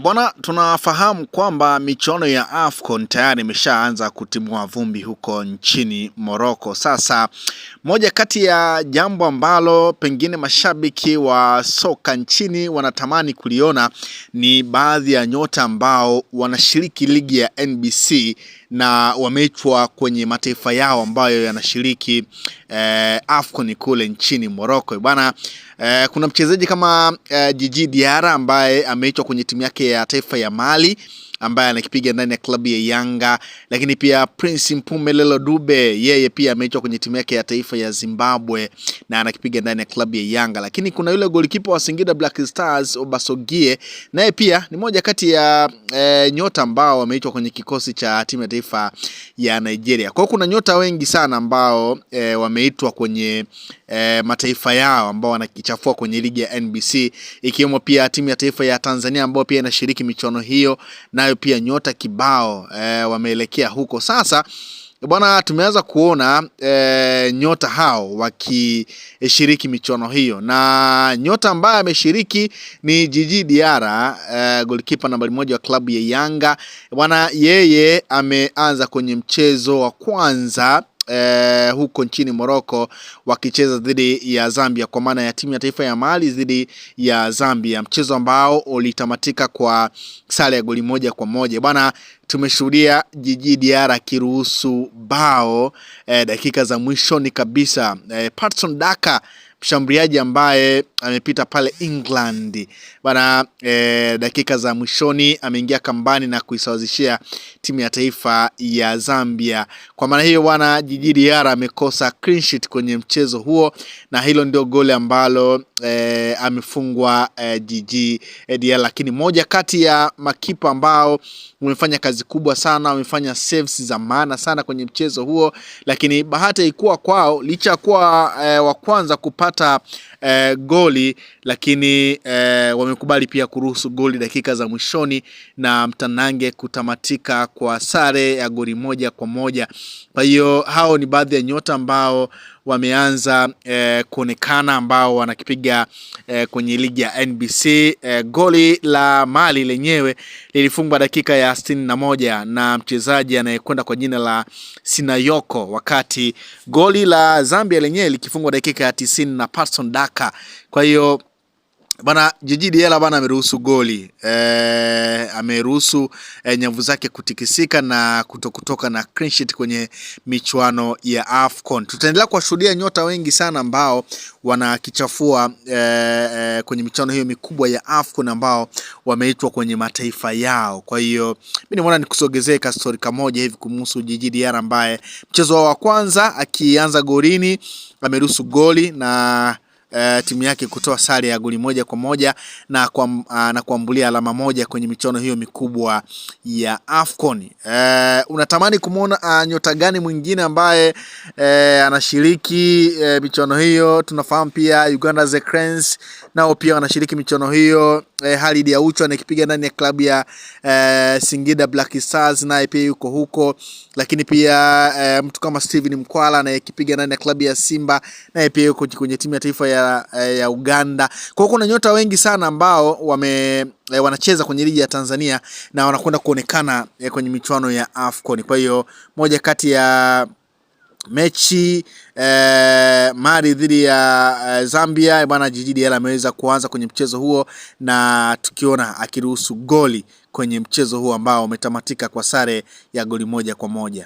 Bwana, tunafahamu kwamba michuano ya AFCON tayari imeshaanza kutimua vumbi huko nchini Morocco. Sasa moja kati ya jambo ambalo pengine mashabiki wa soka nchini wanatamani kuliona ni baadhi ya nyota ambao wanashiriki ligi ya NBC na wameitwa kwenye mataifa yao ambayo yanashiriki AFCON kule nchini Morocco. Bwana, kuna mchezaji kama Djigui Diarra ambaye ameitwa kwenye timu yake ya taifa ya Mali ambaye anakipiga ndani ya klabu ya Yanga, lakini pia Prince Mpumelelo Dube yeye pia ameitwa kwenye timu yake ya taifa ya Zimbabwe na anakipiga ndani ya klabu ya Yanga. Lakini kuna yule golikipa wa Singida Black Stars Obasogie, naye pia ni moja kati ya nyota ambao wameitwa kwenye kikosi cha timu ya taifa ya Nigeria. Kwa hiyo kuna nyota wengi sana ambao wameitwa kwenye mataifa yao ambao wanakichafua kwenye ligi ya NBC, ikiwemo pia timu ya taifa ya Tanzania ambao pia inashiriki michuano hiyo, nayo pia nyota kibao wameelekea huko. Sasa bwana, tumeanza kuona nyota hao wakishiriki michuano hiyo, na nyota ambaye ameshiriki ni Djigui Diarra, goalkeeper nambari 1 wa klabu ya Yanga. Bwana, yeye ameanza kwenye mchezo wa kwanza huko nchini Morocco wakicheza dhidi ya Zambia, kwa maana ya timu ya taifa ya Mali dhidi ya Zambia, mchezo ambao ulitamatika kwa sare ya goli 1-1. Bwana, tumeshuhudia Djigui Diarra akiruhusu bao dakika za mwishoni kabisa. Patson Daka, mshambuliaji ambaye amepita pale England bana, dakika za mwishoni ameingia kambani na kuisawazishia timu ya taifa ya Zambia. Kwa maana hiyo bwana, Djigui Diarra amekosa clean sheet kwenye mchezo huo, na hilo ndio goli ambalo amefungwa Djigui Diarra. Lakini moja kati ya makipa ambao wamefanya kazi kubwa sana, wamefanya saves za maana sana kwenye mchezo huo, lakini bahati ilikuwa kwao, licha kuwa wa kwanza kupata goli, lakini wamekubali pia kuruhusu goli dakika za mwishoni na mtanange kutamatika kwa sare ya goli 1-1. Kwa hiyo hao ni baadhi ya nyota ambao wameanza kuonekana ambao wanakipiga kwenye ligi ya NBC. Goli la Mali lenyewe lilifungwa dakika ya 61 na mchezaji anayekwenda kwa jina la Sinayoko, wakati goli la Zambia lenyewe likifungwa dakika ya 90 na Patson Daka. Kwa hiyo bana, Djigui Diarra bana ameruhusu goli, ameruhusu nyavu zake kutikisika na kutoka na clean sheet kwenye michuano ya AFCON. Tutaendelea kuwashuhudia nyota wengi sana ambao wanakichafua kwenye michuano hiyo mikubwa ya AFCON ambao wameitwa kwenye mataifa yao. Kwa hiyo mimi nimeona nikusogezee ka story kamoja hivi kumhusu Djigui Diarra ambaye mchezo wa kwanza akianza golini ameruhusu goli na timu yake kutoa sare ya goli 1-1 na kuambulia alama 1 kwenye michuano hiyo mikubwa ya AFCON. Unatamani kumuona nyota gani mwingine ambaye anashiriki michuano hiyo? Tunafahamu pia Uganda The Cranes nao pia wanashiriki michuano hiyo. Khalid Aucho anakipiga ndani ya klabu ya Singida Black Stars, naye pia yuko huko. Lakini pia mtu kama Steven Mkwala anayekipiga ndani ya klabu ya Simba, naye pia yuko kwenye timu ya taifa ya Uganda. Kwa hiyo kuna nyota wengi sana ambao wanacheza kwenye ligi ya Tanzania na wanakwenda kuonekana kwenye michuano ya AFCON. Kwa hiyo moja kati ya mechi Mali dhidi ya Zambia bwana, Djigui Diarra ameweza kuanza kwenye mchezo huo na tukiona akiruhusu goli kwenye mchezo huo ambao umetamatika kwa sare ya goli 1-1.